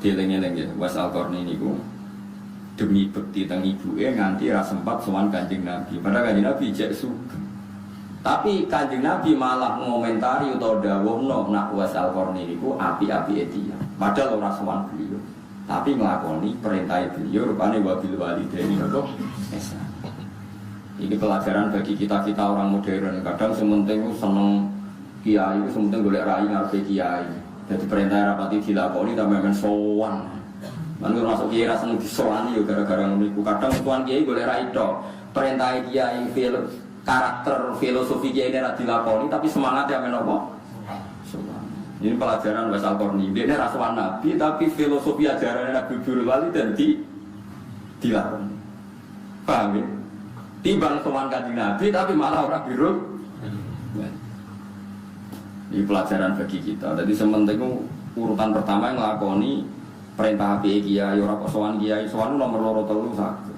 Dieling-eling ya, Uwais Al-Qarni niku demi bekti teng ibuke nganti ra sempat sowan Kanjeng Nabi. Padahal Kanjeng Nabi jek sugih. Tapi Kanjeng Nabi malah ngomentari utawa dawuhna nak Uwais Al-Qarni niku api-api dia. Padahal ora sowan beliau. Tapi nglakoni perintah beliau rupane wabil walidaini kok ihsan. Ini pelajaran bagi kita-kita orang modern. Kadang sementing seneng kiai, sementing golek rai ngarepe kiai. Jadi perintah rapati dilakoni tapi men sowan. Lalu masuk kiai ra seneng disowani yo gara-gara ngono iku. Kadang tuan kiai golek rai tok. Perintah kiai karakter filosofi kiai ra dilakoni tapi semangatnya men apa? Sowan. Ini pelajaran Uwais Al-Qarni. Dia ra sowan Nabi tapi filosofi ajaran Nabi Birrul Walidain dilakoni. Paham ya? Timbang sowan Kanjeng Nabi tapi malah ora birrul. Ini pelajaran bagi kita. Jadi sementing urutan pertama yang nglakoni perintah api kiai ora kok sowan kiai, sowan nomor 2 3 sakit.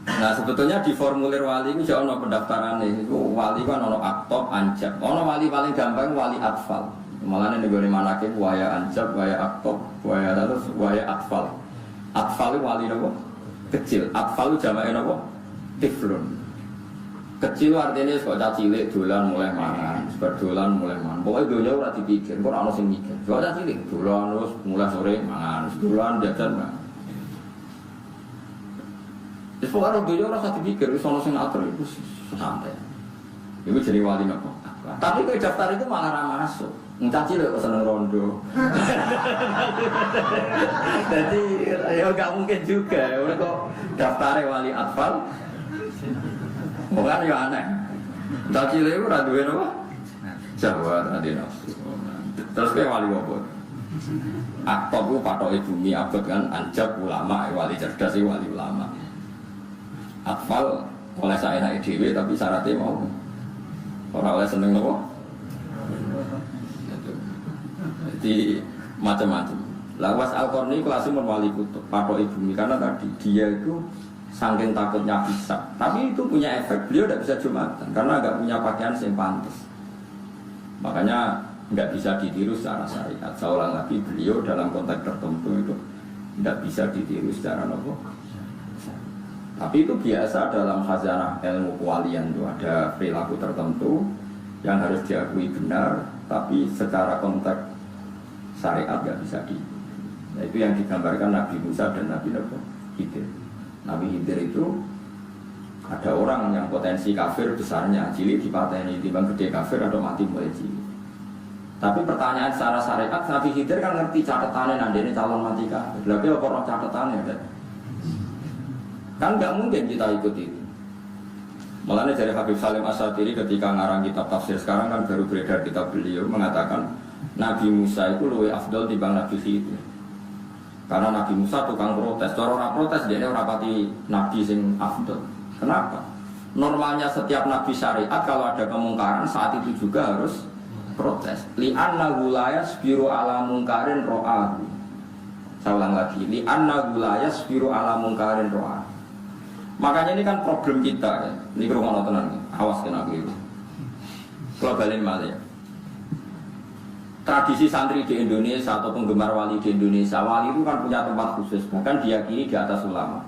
Nah, sebetulnya di formulir wali ini jauh pendaftaran itu wali kan ono aktop, anjab. Ono wali paling gampang wali atfal. Malah nih negara manake waya anjab, waya aktop, waya terus waya atfal. Atfal itu wali nopo? Kecil, atfal itu jamaknya apa? Tiflun. Kecil artinya sekolah cilik dolan mulai mangan, berdolan mulai mangan. Pokoknya dunia ora dipikir, kok ana sing mikir. Sekolah cilik dolan terus mulai sore mangan, dolan jajan mangan. Wis pokoke dunia ora usah dipikir, wis ana sing atur iku santai. Iku jadi wali napa? Tapi kowe daftar itu malah ra masuk. Caci lho seneng rondo. Jadi ya gak mungkin juga. Udah kok daftarnya wali atfal. Bukan ya aneh. Caci lho ora duwe apa? Jawa tadi nafsu. Terus kayak wali apa? Aktob itu patoke bumi abad kan anjab ulama, wali cerdas itu wali ulama. Atfal oleh saya dhewe tapi syaratnya mau. Ora oleh seneng apa? Jadi macam-macam. Uwais Al-Qarni kelasnya wali kutub, patok ibumi karena tadi dia itu saking takutnya bisa. Tapi itu punya efek, beliau tidak bisa jumatan karena nggak punya pakaian yang pantas. Makanya nggak bisa ditiru secara syariat. Saya ulang lagi, beliau dalam konteks tertentu itu tidak bisa ditiru secara nopo. Tapi itu biasa dalam khazanah ilmu kewalian itu ada perilaku tertentu yang harus diakui benar, tapi secara konteks syariat nggak bisa di. Nah, itu yang digambarkan Nabi Musa dan Nabi Khidir. Nabi Khidir itu ada orang yang potensi kafir besarnya, cilik dipateni, timbang gede kafir atau mati mulai cilik. Tapi pertanyaan secara syariat, Nabi Khidir kan ngerti catatannya nanti ini calon mati kafir. Berarti apa orang catatannya? Kan nggak mungkin kita ikut itu. Makanya dari Habib Salim As-Satiri ketika ngarang kitab tafsir sekarang kan baru beredar kitab beliau mengatakan Nabi Musa itu lebih afdal dibanding Nabi Khidir. Karena Nabi Musa tukang protes. Cara orang protes dia orang pati Nabi sing afdal. Kenapa? Normalnya setiap Nabi syariat kalau ada kemungkaran saat itu juga harus protes. Li'anna gulayas biru ala mungkarin ro'ahu. Saya ulang lagi. Li'anna gulayas biru ala mungkarin ro'ahu. Makanya ini kan problem kita ya. Ini kerumunan tenang. Awas kena keliru. Kalau balik malah ya. Tradisi santri di Indonesia atau penggemar wali di Indonesia, wali itu kan punya tempat khusus, bahkan diyakini di atas ulama.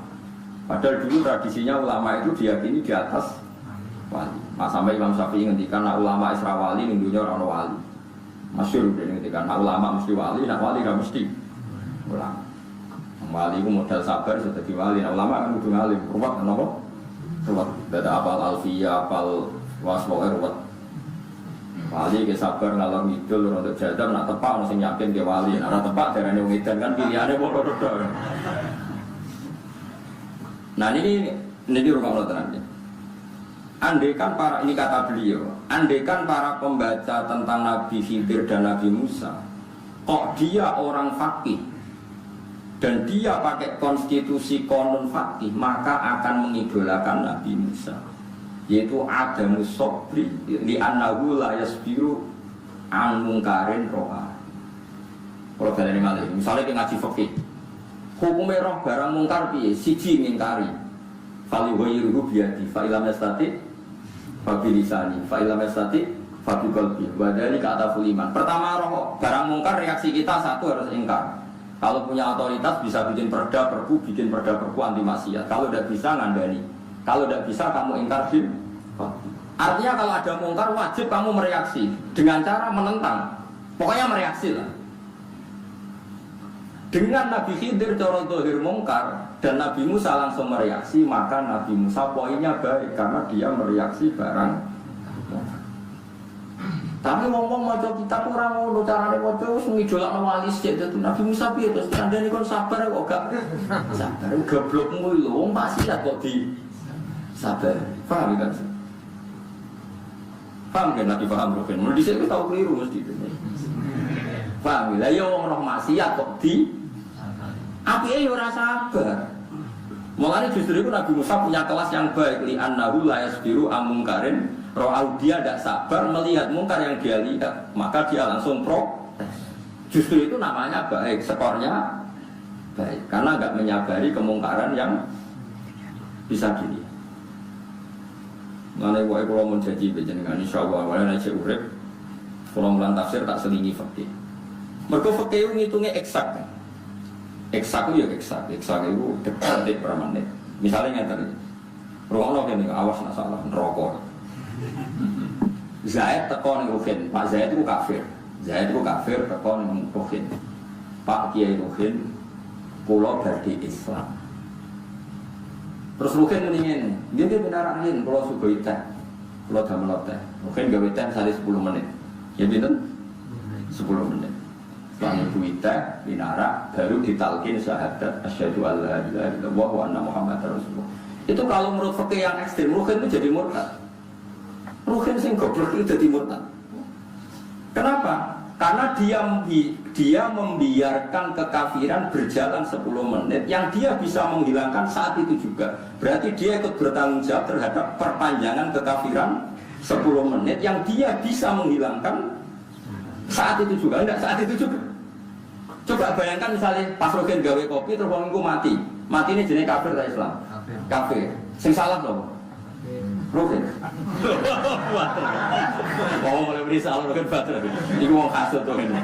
Padahal dulu tradisinya ulama itu diyakini di atas wali. Nah, sampai Imam Syafi'i ngendikan nak ulama Isra wali, minggunya orang wali. Masyhur dia ngendikan nak ulama mesti wali, nak wali nggak mesti ulama. Wali itu modal sabar sudah di wali, nak ulama kan kudu ngalim. Ruwet kenapa? Ruwet. Dada apal alfiyah, apal waswoe ruwet. Wali ke sabar ngalor ngidul untuk jadam nak tepak ono sing yakin ke wali, nak tepak darane wong edan kan pilihane padha-padha. Nah ini rumah tenan. Andaikan para ini kata beliau, andaikan para pembaca tentang Nabi Khidir dan Nabi Musa, kok dia orang faqih dan dia pakai konstitusi konun faqih, maka akan mengidolakan Nabi Musa. Yaitu adamu sobri li'annahu la yasbiru an mungkarin roha. Kalau kalian ini misalnya kita ngaji fikih, hukumnya roh barang mungkar piye siji mingkari fali ghayruhu biyadi fa ilam yastati fa bilisani fa ilam yastati Fabikol bi. Wadali kata fuliman. Pertama roh barang mungkar reaksi kita satu harus ingkar. Kalau punya otoritas bisa bikin perda perpu anti maksiat. Kalau tidak bisa ngandani. Kalau tidak bisa kamu ingkar bil. Artinya kalau ada mungkar wajib kamu mereaksi dengan cara menentang. Pokoknya mereaksi lah. Dengan Nabi Khidir cara zahir mungkar dan Nabi Musa langsung mereaksi, maka Nabi Musa poinnya baik karena dia mereaksi barang. Tapi ngomong maca kitab ora ngono carane maca wis ngidolakno wali sik dadi Nabi Musa piye terus kandhane kon sabar kok gak sabar goblokmu lho wong maksiat kok di sabar. Paham kan? Paham kan lagi paham Rukin? Mun dhisik ku tau keliru mesti. Paham lah ya wong roh maksiat kok di apike ya ora sabar. Mulane justru itu Nabi Musa punya kelas yang baik li annahu la yasbiru amungkarin. Roh dia tidak sabar melihat mungkar yang dia lihat, maka dia langsung protes. Justru itu namanya baik, skornya baik, karena nggak menyabari kemungkaran yang bisa dilihat. Mengenai wae kalau menjadi dengan insya Allah awalnya aja urip, kalau mulan tafsir tak selingi fakih. Mereka fakih ngitungnya eksak, eksak itu ya eksak itu detik per menit. Misalnya yang tadi, ruang ini awas nak salah rokok. Zaid teko ning Ruhin, Pak Zaid itu kafir. Zaid itu kafir teko ning Ruhin. Pak Kiai Ruhin kula badhe Islam. Terus Ruhin muni ngene, nggih benar Ruhin kula sugih teh. Kula damel teh. Ruhin gawe teh sale 10 menit. Ya pinten? 10 menit. Setelah itu teh binara baru ditalkin syahadat asyhadu alla ilaha illallah wa anna muhammadar rasulullah. Itu kalau menurut fikih yang ekstrem Ruhin itu jadi murtad. Ruhin sing goblok itu jadi murtad. Kenapa? Karena dia membiarkan kekafiran berjalan 10 menit yang dia bisa menghilangkan saat itu juga. Berarti dia ikut bertanggung jawab terhadap perpanjangan kekafiran 10 menit yang dia bisa menghilangkan saat itu juga. Enggak saat itu juga. Coba bayangkan misalnya pas Ruhin gawe kopi terus wong iku mati. Mati ini jenis kafir atau Islam? Kafir. Sing salah loh. Ruhin. Mau mulai beri salah Ruhin bater. Iku wong kasut tuh ini.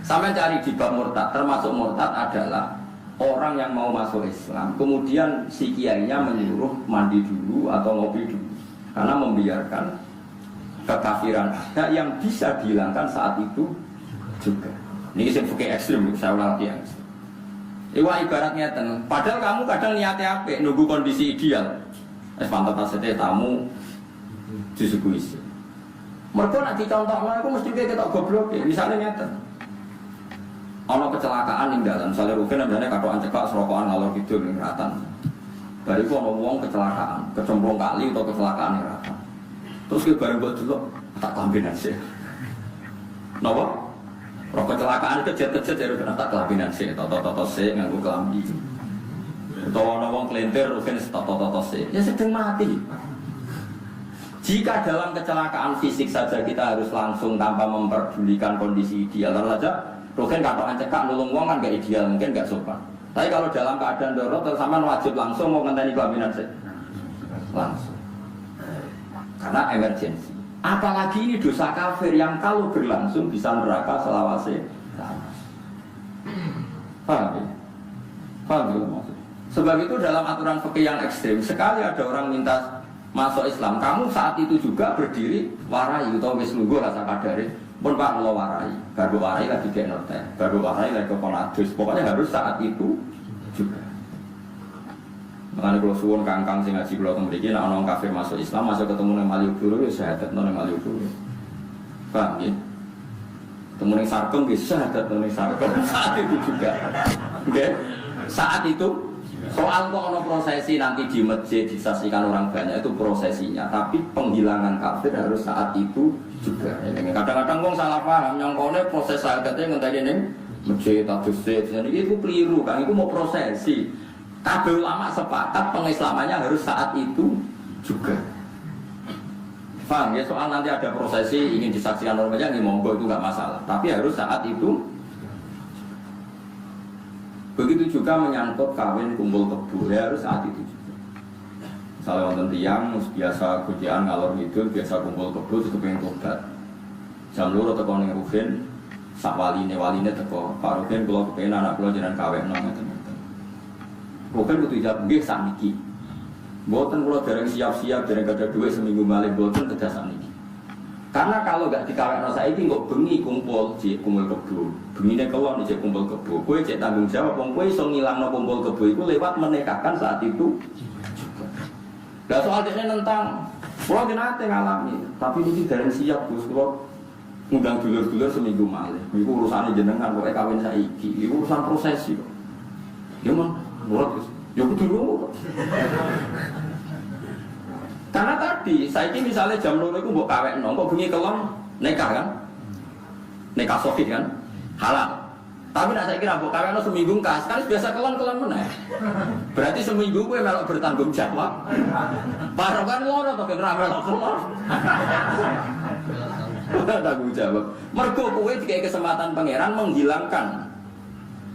Sampai cari di bab murtad, termasuk murtad adalah orang yang mau masuk Islam, kemudian si kiainya menyuruh mandi dulu atau ngopi dulu, karena membiarkan kekafiran ada yang bisa dihilangkan saat itu juga. Ini kisah fikih ekstrim, saya ulang lagi yang Iwa ibaratnya ten, padahal kamu kadang niatnya apa? Nunggu kondisi ideal. Mantap asetnya tamu disuguhi. Mereka nak dicontohnya, aku mesti kita goblok. Misalnya nyata, ono kecelakaan ning dalan, misalnya Rukin namanya katoan cekak serokokan ngalor kidul ning ratan. Bariku ono wong kecelakaan, kecemplung kali atau kecelakaan ning ratan. Terus ke bareng buat dulu tak kombinasi. Napa? Rok kecelakaan kejet-kejet jadi kena tak kelabinan sih, toto-toto sih nganggu kelambi. Atau wong kelintir, mungkin toto-toto sih, ya sedang mati. Jika dalam kecelakaan fisik saja kita harus langsung tanpa memperdulikan kondisi ideal, lalu saja, mungkin katoan cekak nulung wong kan gak ideal, mungkin gak sopan. Tapi kalau dalam keadaan darurat, terus sama wajib langsung mau ngenteni kelabinan sih, langsung. Karena emergensi. Apalagi ini dosa kafir yang kalau berlangsung bisa neraka selawase. Paham ya? Paham ya maksudnya? Sebab itu dalam aturan fikih yang ekstrim, sekali ada orang minta masuk Islam, kamu saat itu juga berdiri warai atau wis lungguh rasa kadare, pun Pak lo warai, baru warai lagi ke norte, baru warai lagi ke ponadus, pokoknya harus saat itu juga. Makanya kalau suwun kangkang sing ngaji kalau memiliki, nak orang kafir masuk Islam, masuk ketemu dengan Malioboro, ya syahadat dengan Malioboro. Paham ya? Ketemu dengan Sarkem, ya syahadat dengan Sarkem. Saat itu juga. Oke? Saat itu, soal kok ada prosesi nanti di masjid disaksikan orang banyak itu prosesinya, tapi penghilangan kafir harus saat itu juga. Kadang-kadang orang salah paham, nyongkone proses syahadatnya ngenteni ning masjid atau masjid, itu keliru, kan? Itu mau prosesi. Kabeh ulama sepakat pengislamannya harus saat itu juga. Paham ya, soal nanti ada prosesi ingin disaksikan orang banyak, ya monggo itu nggak masalah. Tapi harus saat itu. Begitu juga menyangkut kawin kumpul kebo, ya harus saat itu juga. Misalnya wonten tiyang biasa kujian ngalor ngidul, biasa kumpul kebo terus kepengin tobat. Jam 2 teko ning Ruhin, sak waline teko, Pak Ruhin kula kepengin anak kula jenengan kawekno ngoten. Ruhin kudu jawab nggih sakniki. Mboten kula dereng siap-siap, dereng kada dhuwit seminggu malih mboten tegas sakniki. Karena kalau gak dikawekno saiki kok bengi kumpul kebo. Bengine kelon cek kumpul kebo. Kowe cek tanggung jawab wong kowe iso ngilangno kumpul kebo iku lewat menikahkan saat itu. Nah soal ini tentang pulau nate ngalami, tapi ini dereng siap Gus, pulau ngundang dulur-dulur seminggu malih. Itu urusannya jenengan, kok kawin saiki, itu urusan prosesi kok. Ya man, murah Gus, ya dulu. Karena tadi, saiki misalnya jam 2 itu mbok kawin, kok bengi kelon nikah kan, nikah sohid kan, halal. Tapi nak saya kira mbok kawin seminggu kas, kan biasa kelon meneh. Berarti seminggu kowe melok bertanggung jawab. Baru kan ngono to ben ra melok kelon. Tanggung jawab. Mergo kowe dikei kesempatan pangeran menghilangkan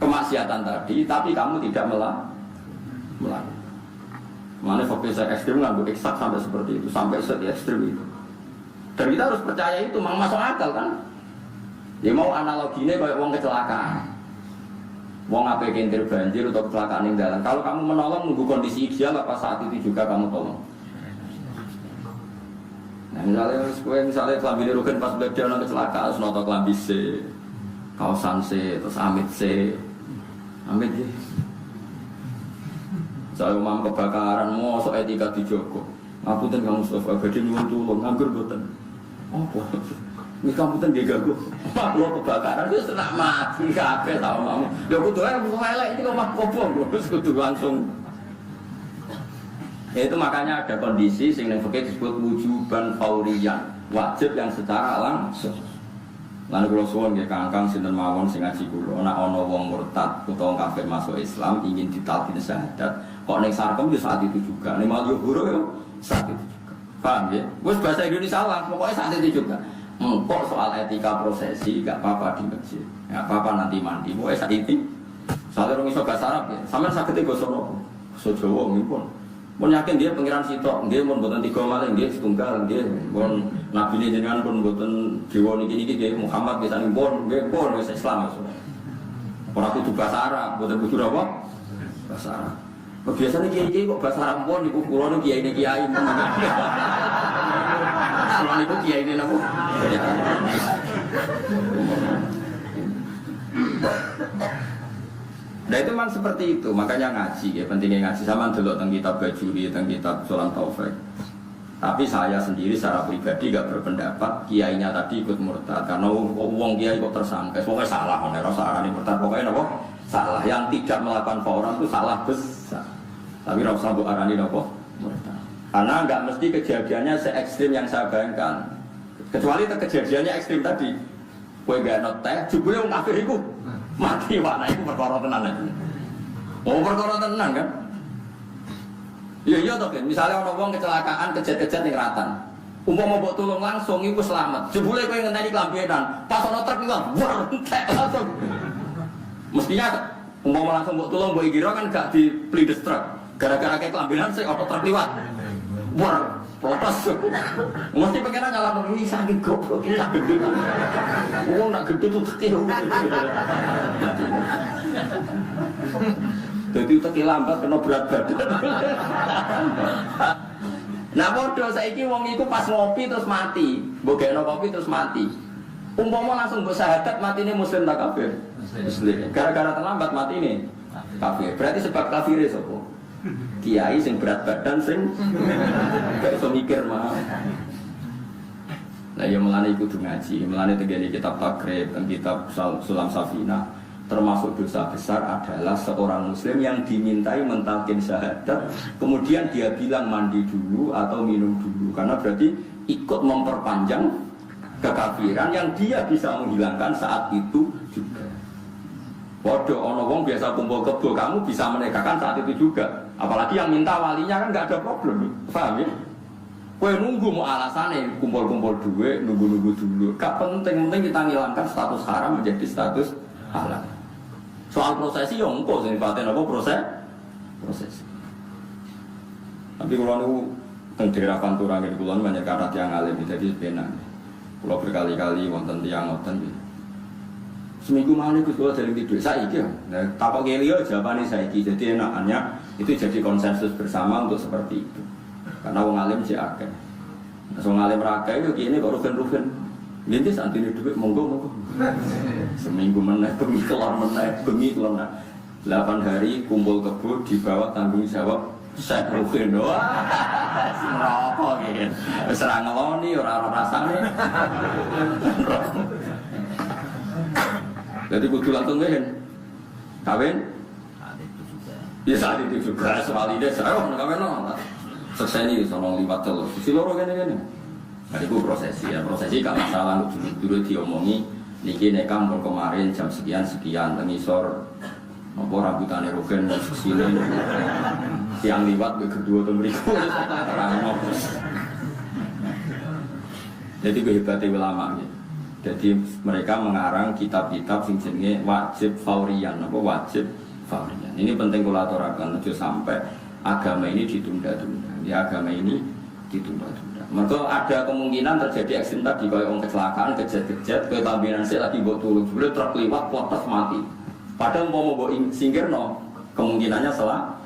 kemaksiatan tadi, tapi kamu tidak melakukan. Mana fokus ekstrim nggak eksak sampai seperti itu, sampai se-ekstrim itu. Dan kita harus percaya itu, memang masuk akal kan? Ya mau analoginya kayak wong kecelakaan. Wong apa kentir banjir atau kecelakaan yang dalam. Kalau kamu menolong nunggu kondisi ideal apa saat itu juga kamu tolong. Nah misalnya kelambi Rugen pas belajar nang kecelakaan, noto kelambi C, kaosan C, terus amit C, amit ya. Saya umam kebakaran, mosok etika dijogo. Ngapunten kamu Mustafa, badhe nyuwun tulung, nganggur boten. Apa? Ini kamu tuh gak gagu, lo kebakaran itu senak mati kabeh tau kamu. Ya kudu ae elek iki kok mah kobong, terus kudu langsung. Ya itu makanya ada kondisi sing ning fikih disebut wujuban fauriyan, wajib yang secara langsung. Lan kula suwun nggih Kang sinten mawon sing ngaji kula, ana wong murtad utawa kafir masuk Islam ingin ditalkin syahadat, kok ning sarkem yo saat itu juga, ning malah yo huru yo saat itu juga. Paham ya? Wis bahasa Indonesia lah, pokoknya saat itu juga. Kok soal etika prosesi gak apa-apa di masjid, gak apa-apa nanti mandi. Pokoknya saat itu, soalnya orang iso bahasa Arab ya, sampean sakit itu gosok nopo, gosok Jawa ngimpun. Pun yakin dia pengiran sitok, dia pun buatan 3 maling, dia setunggal, dia pun nabi ini jenengan pun buatan jiwa niki dia Muhammad biasa ngimpun, dia pun bisa Islam maksudnya. Orang itu bahasa Arab, buatan bujur apa? Bahasa Arab. Biasanya kiai kok bahasa Arab pun di pulau ini kiai kiai. Kalau itu kiai ini nopo. Nah itu memang seperti itu, makanya ngaji ya, pentingnya ngaji sama dulu tentang kitab Bajuri, tentang kitab Sulam Taufik. Tapi saya sendiri secara pribadi gak berpendapat kiainya tadi ikut murtad karena wong kiai kok tersangka, pokoknya salah, rasa arani murtad, pokoknya nopo salah. Yang tidak melakukan fauran itu salah besar. Tapi rasa bu arani nopo murtad. Karena nggak mesti kejadiannya se-ekstrim yang saya bayangkan. Kecuali kejadiannya ekstrim tadi. Kowe gak noteh, jebule wong kafir iku mati wana iku perkara tenan aja. Oh perkara tenan kan? Iya toh kan. Misalnya ana wong kecelakaan kejet-kejet ning Ratan. Umpama mbok tulung langsung iku selamat. Jebule kowe ngenteni klambenan, pas ana truk iku wah langsung. Mestinya umpama langsung mbok tulung mbok kira kan gak diplindes truk. Gara-gara kayak kelambenan sih auto truk liwat. Wah, protes. Mesti pengen nyala ini saking goblok kita gede. Nak gede tuh kecil. Jadi utek lambat kena berat badan. Nah bodoh saiki wong iku pas ngopi terus mati, mbokekno kopi terus mati. Umpama langsung mbok syahadat matine muslim tak kafir? Muslim. Gara-gara terlambat mati ini kafir. Berarti sebab kafire sapa? Kiai sing berat badan sing gak iso mikir mah. Nah ya melane kudu ngaji, melane tegene kitab takrib dan kitab Sulam Safina termasuk dosa besar adalah seorang muslim yang dimintai mentalkin syahadat kemudian dia bilang mandi dulu atau minum dulu karena berarti ikut memperpanjang kekafiran yang dia bisa menghilangkan saat itu juga. Waduh, ono wong biasa kumpul kebo, kamu bisa menegakkan saat itu juga. Apalagi yang minta walinya kan nggak ada problem, paham ya? Kue nunggu mau alasannya kumpul-kumpul duit, nunggu-nunggu dulu. Gak penting kita ngilangkan status haram menjadi status halal. Soal prosesi yang engkau, sifatnya apa prosesi. Tapi kalau nu teng daerah Pantura gitu, kalau banyak kata tiang alim, jadi benar. Kalau berkali-kali wonten tiang wonten gitu. Seminggu mana Gus kalau dari tidur saiki ya. Nah, tapak gelio jawabannya saiki. Jadi enaknya itu jadi konsensus bersama untuk seperti itu. Karena wong alim sih akeh. Wong alim raga itu kini kok rugen-rugen. Nanti saat ini duit monggo. Seminggu meneh bengi kelar meneh bengi kelar. 8 hari kumpul kebo di bawah tanggung jawab saya rugen doa. Ngerokok gitu. Wis ora ngeloni ora rasane. Jadi kudu langsung kawin. Ya saat itu juga soal ide saya kawin no. Selesai nih soal liwat terus. Si loro gini. Nah itu prosesi gak masalah dulu diomongi. Niki nekam kemarin jam sekian tengisor. Apa rambutannya rogen dan sesile. Yang liwat kedua tuh berikut. Jadi kehebatnya ulama gitu. Jadi mereka mengarang kitab-kitab sing jenenge wajib faurian, apa wajib faurian. Ini penting kula aturaken aja sampai agama ini ditunda-tunda. Ya agama ini ditunda-tunda. Mergo ada kemungkinan terjadi ekstrim tadi kaya wong kecelakaan, kejet-kejet, kaya tambinan sik lagi mbok tulung, jebule truk liwat potos mati. Padahal mau mbok singkirno, kemungkinannya selamat.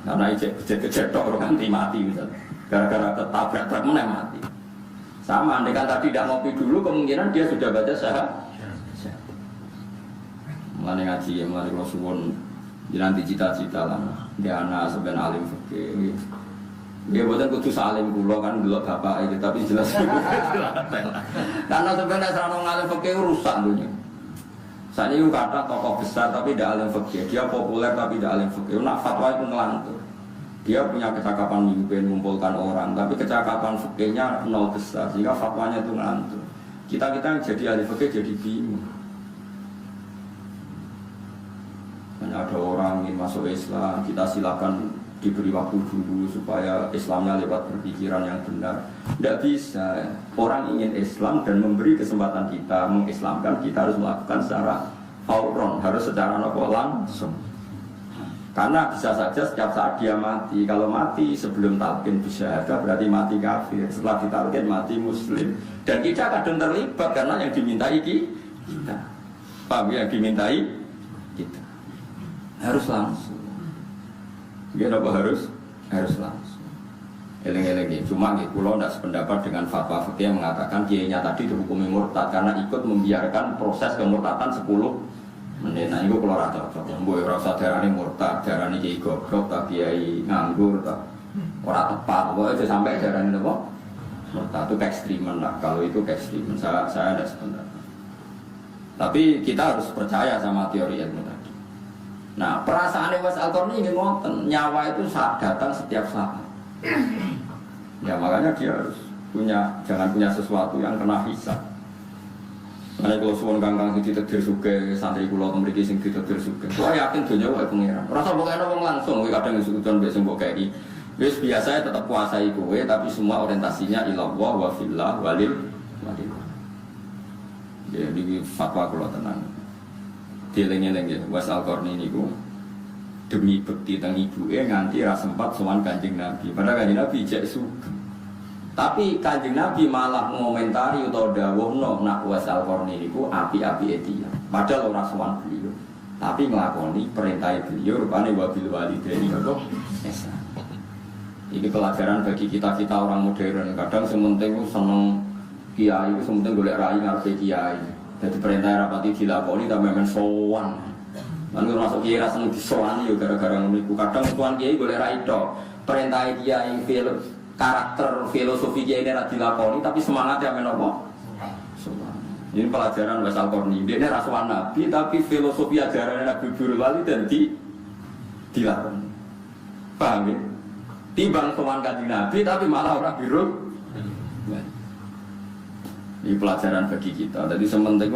Karena kejet-kejet tok nganti mati misalnya. Gara-gara ketabrak truk meneh mati. Sama, andai kan tadi tidak ngopi dulu, kemungkinan dia sudah baca syahadat. Mulai ngaji, mulai kalau suwun, nanti cita-cita lah. Dia anak sebenarnya alim fikih. Dia bukan kudu salim kulo kan dulu bapak itu, tapi jelas. Karena sebenarnya serang alim fikih rusak dunia. Saat ini kata tokoh besar tapi tidak alim fikih, dia populer tapi tidak alim fikih. Nak fatwa itu ngelantur. Dia punya kecakapan mimpin, mengumpulkan orang, tapi kecakapan fikihnya nol besar, sehingga fatwanya itu ngelantur. Kita yang jadi ahli fikih jadi bingung. Hanya ada orang ingin masuk Islam, kita silakan diberi waktu dulu supaya Islamnya lewat berpikiran yang benar. Tidak bisa. Orang ingin Islam dan memberi kesempatan kita mengislamkan, kita harus melakukan secara fauron, harus secara langsung. Karena bisa saja setiap saat dia mati. Kalau mati sebelum talqin bisyahadah berarti mati kafir. Setelah ditalqin mati muslim. Dan kita kadang terlibat karena yang dimintai kita. Paham ya? Yang dimintai kita. Harus langsung. Kenapa harus? Harus langsung. Eleng-eleng. Cuma kalau tidak sependapat dengan fatwa fikih yang mengatakan kiainya tadi dihukumi murtad karena ikut membiarkan proses kemurtadan 10 menit. Nah itu kalau rata mbok ora usah darani murtad, darani kiai goblok, tak kiai nganggur, tak ora tepat. Pokoke aja sampai darani napa? Murtad itu ekstremen lah. Kalau itu ekstremen, saya ada sependapat. Tapi kita harus percaya sama teori ilmu tadi. Nah, perasaan Uwais Al-Qarni ini ngoten, nyawa itu saat datang setiap saat. Ya makanya dia harus jangan punya sesuatu yang kena hisab. Karena kalau suwon kangkang sing ditedir sugih santri kula mriki sing ditedir sugih. Saya yakin donya wae pengiran. Ora usah mbok wong langsung, kowe kadang sekuton mbek sing mbok kei. Wis biasa tetap kuasai kowe tapi semua orientasinya ilallah wa fillah walil. Ya iki fatwa kula tenan. Dieling-eling ya, Uwais Al-Qarni niku demi bekti teng ibuke nganti ra sempat sowan Kanjeng Nabi. Padahal Kanjeng Nabi jek sugih. Tapi Kanjeng Nabi malah mengomentari atau dawuhno nak Uwais Al-Qarni niku api-api dia. Padahal ora sowan beliau. Tapi nglakoni perintah beliau rupane wabil walidaini kok ihsan. Ini pelajaran bagi kita-kita orang modern. Kadang sementing seneng kiai, sementing golek rai ngarepe kiai. Jadi perintah rapati dilakoni tapi memang sowan. Lalu masuk kiai ra seneng disowani yo gara-gara ngono iku. Kadang tuan kiai golek rai tok. Perintah kiai karakter filosofi kiai ini dilakoni tapi semangatnya menopo. Ini pelajaran Uwais Al-Qarni. Dia ini rasuan Nabi tapi filosofi ajaran Nabi Birul Wali dan dilakoni. Paham ya? Timbang sowan Kanjeng Nabi tapi malah orang birul. Ini pelajaran bagi kita. Jadi sementing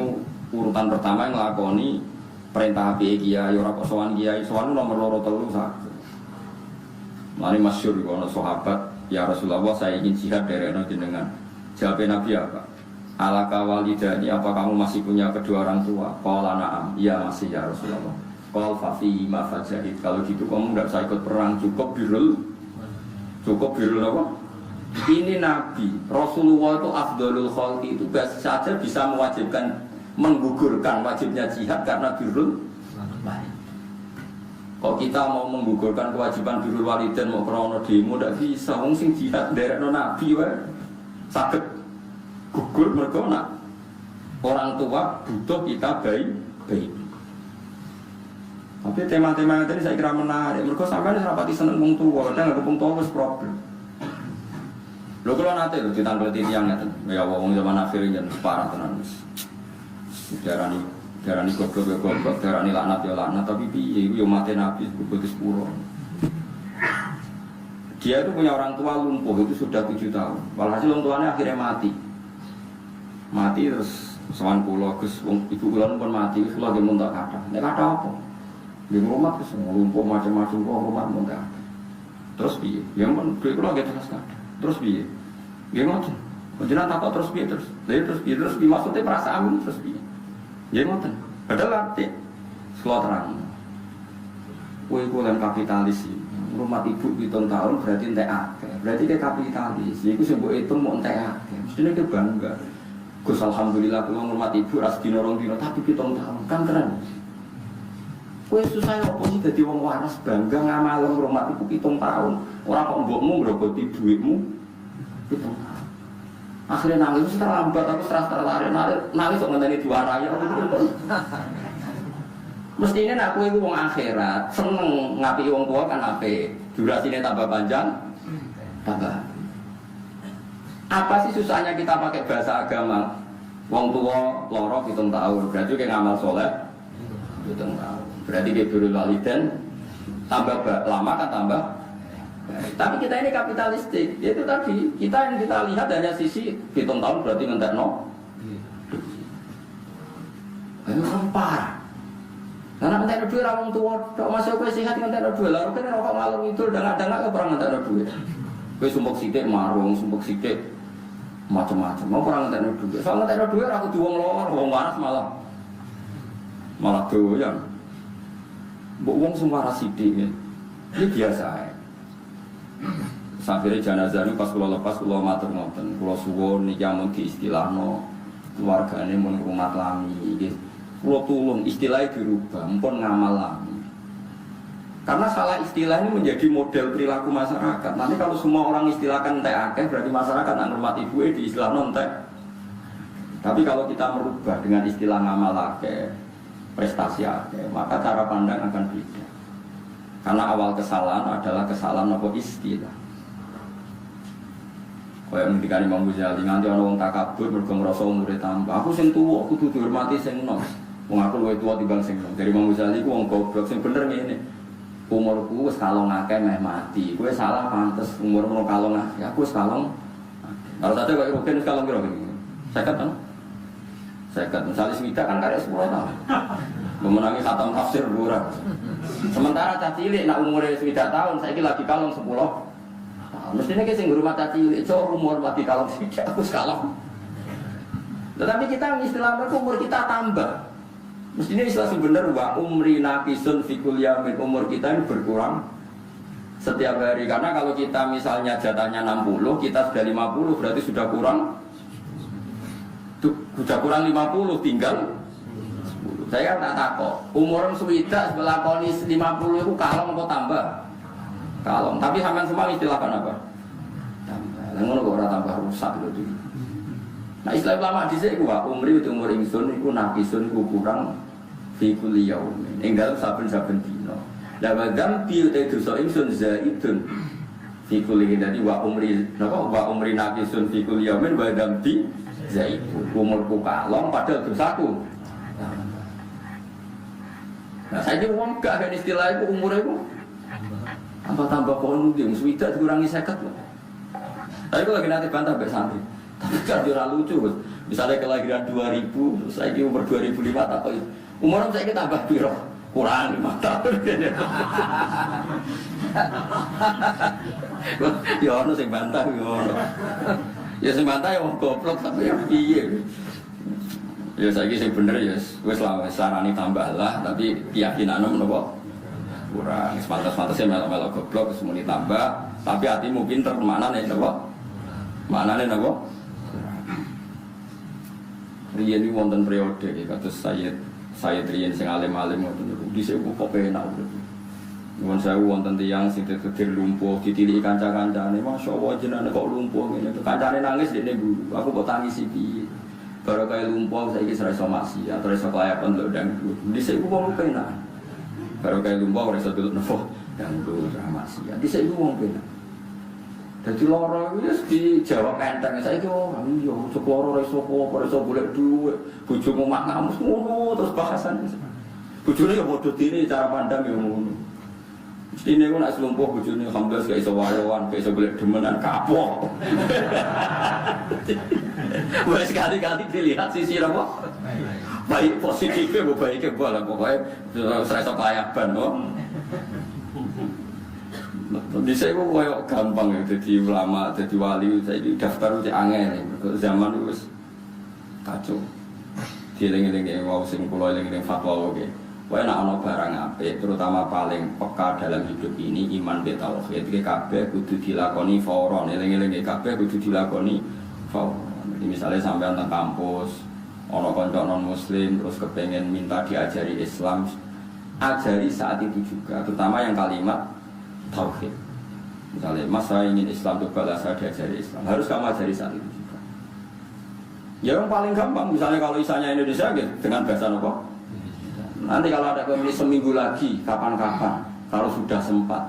urutan pertama yang nglakoni perintah api kiai ora kok sowan kiai. Sowan nomor 2 3 sak. Mari masyhur ana sahabat, ya Rasulullah saya ingin jihad dari jenengan. Jawab Nabi apa? Alaka walidani, apa kamu masih punya kedua orang tua? Qala na'am. Iya masih ya Rasulullah. Qal fa fi ma fajahid. Kalau gitu kamu enggak usah ikut perang, cukup birul Cukup birrul apa? Ini Nabi, Rasulullah itu afdhalul khalqi itu saja bisa mewajibkan menggugurkan wajibnya jihad karena birrul walidain. Kok kita mau menggugurkan kewajiban birrul walidain mau krono demo ndak bisa. Wong sing jihad nderekno Nabi wae saged gugur mergo nak orang tua butuh kita baik. Tapi tema-tema tadi saya kira menarik. Mereka sampai rapati seneng wong tua, kadang nggak wong tua wis problem. Lho kalau nanti lho ditanggal tiang ngeten, ya wong zaman akhir yen parah tenan wis. Darani goblok, darani laknat ya laknat, tapi piye iku yo mate Nabi kudu sepuro. Dia itu punya orang tua lumpuh itu sudah 7 tahun. Walhasil orang tuanya akhirnya mati. Mati terus sowan kula Gus ibu kula pun mati, kula ge muntak kathah. Nek kathah apa? Di rumah terus lumpuh macam-macam kok rumah muda. Terus piye? Ya men duit kula gak terus kathah. Terus piye? Nggih ngoten. Panjenengan takok terus piye terus? Lha terus piye terus dimaksudnya perasaan terus piye? Nggih ngoten. Padahal arti kula terang. Kowe iku lan kapitalis iki. Rumah ibu 7 tahun berarti entek akeh. Berarti dia kapitalis. Iku sing mbok hitung mau entek akeh. Mestine dia bangga. Gus alhamdulillah kula ngurmat ibu ras dina rong dina tapi 7 tahun kan keren. Kowe susah opo sih dadi wong waras bangga ngamal ngurmat ibu 7 tahun. Ora kok mbokmu ngroboti dhuwitmu 7 tahun. Akhirnya nangis terlambat aku terlalu nangis kok ngenteni diwarai. Mestinya aku itu wong akhirat, seneng ngapi wong tua kan apik. Durasinya tambah panjang, tambah. Apa sih susahnya kita pakai bahasa agama? Wong tua loro 7 tahun, berarti kayak ngamal soleh 7 tahun. Berarti kayak birrul walidain tambah lama kan tambah. Tapi kita ini kapitalistik, itu tadi kita yang kita lihat hanya sisi 7 tahun berarti ngentekno. Ini parah. Karena ngentek duit orang tua, tak masuk ke sehat ngentek duit. Lalu kan rokok malam itu dengar-dengar ke perang ngentek duit. Kue sumpuk sidik marung, sumpuk sidik macam-macam. Mau perang ngentek duit. Soal ngentek duit aku diwong lor, wong waras malah doyan. Mbok wong sing waras sidik ini biasa ya. Sampai jenazah ini pas kula lepas kula matur ngoten, kula suwun niki amun diistilahno keluargane mun rumah lami iki. Kalau tulung istilahnya dirubah, mpun ngamal lami. Karena salah istilah ini menjadi model perilaku masyarakat. Nanti kalau semua orang istilahkan entek akeh, berarti masyarakat nak ngurmat ibu di istilah nontek. Tapi kalau kita merubah dengan istilah ngamal akeh, prestasi akeh, maka cara pandang akan beda. Karena awal kesalahan adalah kesalahan apa istilah. Kaya ngendikane Imam Ghazali nganti ana wong takabur mergo ngrasa umure tambah. Aku sing tuwa kudu dihormati sing enom. Wong aku luwih tuwa timbang sing enom. Dari Imam Ghazali ku wong goblok sing bener ngene. Umurku wis kalong akeh meh mati. Kowe salah pantes umurmu kalong akeh. Aku wis kalong. Kalau tadi kok rugen wis kalong piro ngene. 50 kan? 50. Misalnya swida kan karek 10 tahun. Memenangi khatam tafsir ora. Sementara cah cilik nak umure 7 tahun saiki lagi kalong 10. Mestinya kita sing ngurmat cilik, cok umur lagi kalau tidak aku sekalong. Tetapi kita istilahnya umur kita tambah. Mestinya istilah sebenar wa umri naqisun fi kulli yamin, umur kita ini berkurang setiap hari. Karena kalau kita misalnya jatahnya 60, kita sudah 50 berarti sudah kurang. Sudah kurang 50 tinggal 10. Saya kan tak takok, umur swidak sebelah konis 50 itu kalong apa tambah? Kalong, tapi sampean semua istilahkan apa? Tambah. Lah ngono kok ora tambah rusak lho. Nah, istilah ulama dhisik ku umri itu umur ingsun iku naqisun iku kurang fi kulli yaumin. Ing dalem saben-saben dina. Lah wadam bi te dosa ingsun zaidun fi kulli dadi wa umri napa wa umri naqisun fi kulli yaumin wadam bi zaidun. Umurku kalong padahal dosaku. Nah, saiki wong gak ada istilah iku umure iku tambah pohon mungkin, sudah dikurangi 50 loh. Tapi kalau lagi nanti bantah sampai santri, tapi kan dia lucu bos. Misalnya kelahiran 2000, saya ini umur 2005 atau umur saya ini tambah piro, kurang 5 tahun. Ya ono sing bantah yo. Ya sing bantah ya wong goblok tapi ya piye. Ya saiki sing bener ya wis lah sarani tambah lah, tapi keyakinane menapa kurang, sepantas-pantasnya melok-melok goblok, semuanya tambah, Tapi hatimu pinter, maknane napa? Maknane napa? Riyen iki wonten periode kados saya riyen sing alim-alim ngoten niku. Dhisik kok penak. Nuwun sewu wonten tiyang sing ditetir lumpuh ditiliki kanca-kancane. Masyaallah jenenge kok lumpuh ngene. Kancane nangis dekne guru. Aku kok tangisi piye? Baru kaya lumpuh saiki ora iso maksiat, ora iso kelayapan lho ndang. Dhisik kok penak. Baru kaya lumpuh ora iso delok nopo dangdut ora maksiat. Dhisik wong penak. Jadi loro itu dijawab enteng. Saya itu iya, cek loro reso apa, reso boleh duit. Bojomu mak ngamus ngono terus bahasan. Bojone ya padha dene cara pandang ya ngono. Mestine ku nek slumpuh bojone alhamdulillah gak iso wayoan, gak iso boleh demenan kapok. Wes kali-kali dilihat sisi apa? Baik positifnya, baiknya boleh pokoknya saya iso kelayaban kok. Di saya kok koyo gampang ya jadi ulama, jadi wali, saya di daftar udah angel ya. Zaman itu kacau. Dieling-eling wow sing kula eling-eling fatwa oke. Kowe nek ana barang apik, terutama paling peka dalam hidup ini iman be tauhid. Iki kabeh kudu dilakoni fauron. Eling-eling kabeh kudu dilakoni fauron. Jadi misalnya sampean nang kampus, ana kanca non muslim terus kepengen minta diajari Islam, ajari saat itu juga, terutama yang kalimat tauhid. Misalnya, mas saya ingin Islam itu balas saya diajari Islam. Harus kamu ajari saat itu juga. Ya yang paling gampang, misalnya kalau isanya Indonesia gitu, dengan bahasa apa? Nanti kalau ada pemilih seminggu lagi, kapan-kapan, kalau sudah sempat,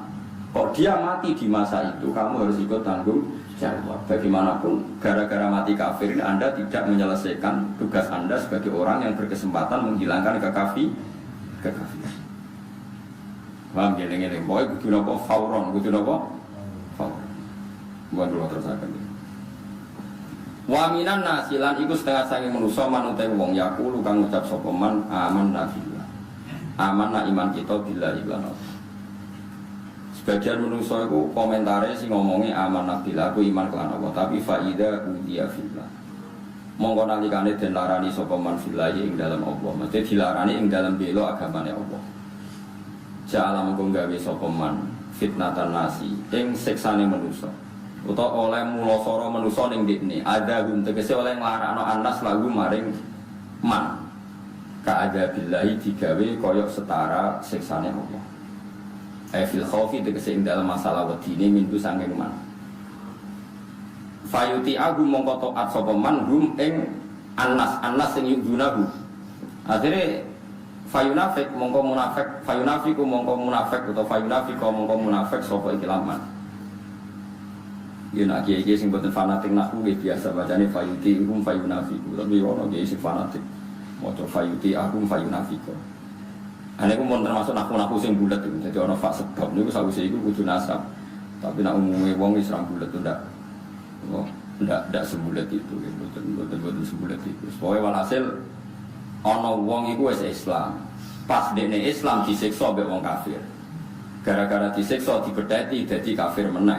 kok dia mati di masa itu, kamu harus ikut tanggung jawab. Bagaimanapun, gara-gara mati kafir, Anda tidak menyelesaikan tugas Anda sebagai orang yang berkesempatan menghilangkan kekafiran. Paham geleng-geleng, pokoknya kudu napa fauron, kudu napa fauron. Bukan dulu terusakan. Waminan nasilan iku setengah sange manusa manute wong yaqulu kang ngucap sapa man amanna billah. Amanna iman kita billah iklan. Sebagian manusa iku komentare sing ngomongi amanna billah aku iman kelan Allah, tapi faida udiya billah. Monggo nalikane den larani sapa man billah ing dalam Allah, mesti dilarani ing dalam bela agamane Allah. Ja'ala mengko gawe sapa man fitnatan nasi ing siksane manusa utawa oleh mulosoro manusa ning dikne ada gum tegese oleh nglarakno anas lagu maring man ka ada billahi digawe kaya setara siksane Allah fil khaufi tegese ing dalam masalah wedine mintu sanging man fayuti agu mongko taat sapa man gum ing anas sing yudunahu akhire fayunafik mongko munafik, fayunafiku mongko munafik atau fayunafiko mongko munafik sapa iki laman. Ya nak kiai sing boten fanatik nahwu biasa bacane fayuti hum fayunafiku, tapi ono kiai sing fanatik maca fayuti akum fayunafiko. Ane ku mun termasuk nahwu sing bulet itu. Jadi ono fa sebab niku sawise iku kudu nasab. Tapi nak umume wong wis ra bulet ndak. Oh, ndak sebulet itu, boten sebulet itu. Pokoke walhasil ana wong iku wis Islam. Pas dekne Islam disiksa mbek wong kafir. Gara-gara disiksa dibetheti dadi kafir meneh.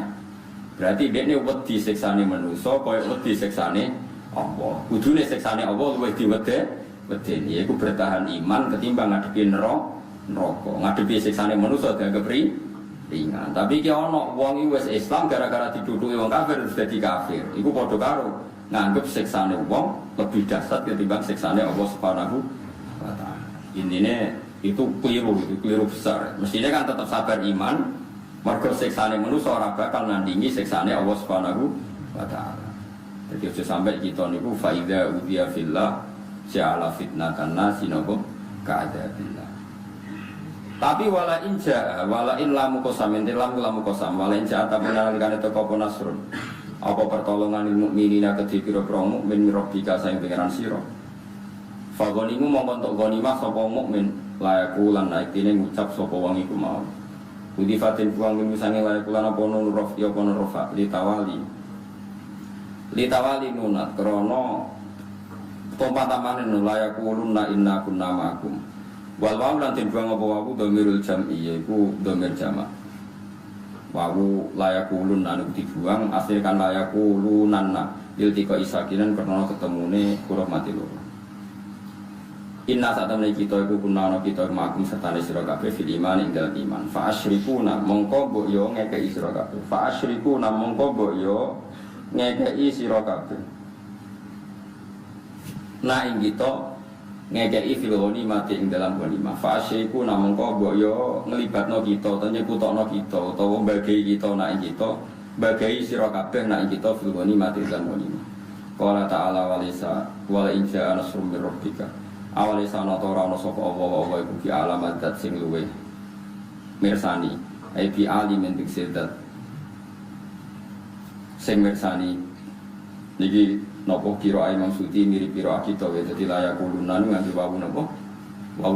Berarti dekne wedi siksane manusa kaya wedi siksane Allah. Kudune siksane Allah luwih diwedeni. Iku bertahan iman ketimbang ngadepi neraka. Ngadepi siksane manusa dianggap ringan. Tapi ki ana wong iki wis Islam gara-gara diduduki wong kafir terus dadi kafir. Iku padha karo nganggep siksane wong lebih dahsyat ketimbang siksane Allah Subhanahu wa taala. Intine itu keliru besar. Mestinya kan tetap sabar iman, mergo siksane manusa ora bakal nandingi siksane Allah Subhanahu wa taala. Jadi aja sampai kita niku faida udiya fillah ja'ala fitnatan nasi napa ka'adabillah. Tapi wala in lamu qasam lamu qasam wala in ja'a tabenalikane teko apa nasrun. Apa pertolongan mukminina kedhi pira-pira mukmin rabbika saing pangeran sira. Fa gonimu mongko entuk gonimah sapa mukmin layaku lan naikine ngucap sapa wong iku mau. Budi fatin buang minggu sange layaku lan apa nun rof ya apa nun rofa litawali nunat krana tompatamane layaku lunna inna kunna ma'akum. Wal wawu lan den buang apa wawu dhamirul jam'i yaiku dhamir jamak. Wawu layakulun anu dibuang asli kan layakulun nanna iltika isakinan karena ketemune huruf mati loro. Inna saat temen kita iku kunana kita makum serta sira kabeh fil iman ing dalem iman. Fa asyrikuna mongko mbok yo ngekeki sira kabeh. Fa asyrikuna mongko mbok yo ngekeki sira kabeh. Nah ing kita ngekeki fil mati ing dalam ghanimah. Fa asyriku mongko mbok yo nglibatno kita, utawa nyekutokno kita, utawa bagi kita nak ing kita, bagi sira kabeh nak ing kita fil mati ing dalam ghanimah. Qala ta'ala walisa wala in ja'a nasrun mir rabbika. Awale sana ta ora ana sapa apa-apa iku fi alamat dat sing luweh mirsani ai fi alimin diksedat sing mirsani niki napa kira ae maksudi mirip kira kita ya dadi layak kulunan nganti wawu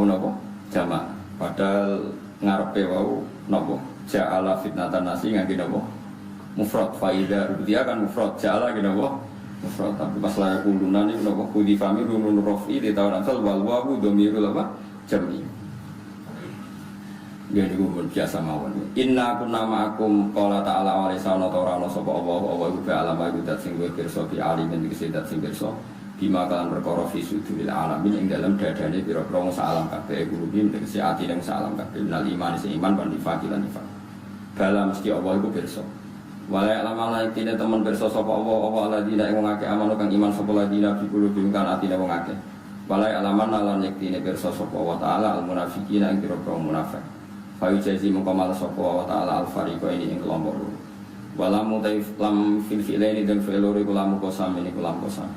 napa jama padahal ngarepe wau napa ja'ala fitnatan nasi nganti napa mufrad faida dia kan mufrad ja'ala napa mufrad tapi pas layak kulunan itu nopo kudi fami runun rofi di tahun asal wal wawu domirul apa jami dia juga biasa mawon inna kunna ma'akum qala ta'ala wa lisana ta'ala sapa Allah iku alam iku dat sing pirsa bi alimin iki dat sing pirsa bima kalan perkara fi suduril alamin ing dalam dadane pira-pira salam kabeh iku rubi tegese ati ning salam kabeh nal iman sing iman ban difakilan nifak bala mesti Allah iku pirsa walai alamalah tidak teman bersosok Allah ladina yang mengake aman kang iman sapa ladina fi qulubihim kan atine wong akeh walai alaman lan yektine bersosok Allah taala al munafiqina ing pira-pira munafik fa yujazi mengkamal sapa Allah taala al fariqa ini ing kelompok loro wala mutaif lam fil filaini dan filori kulam kosam ini kulam kosam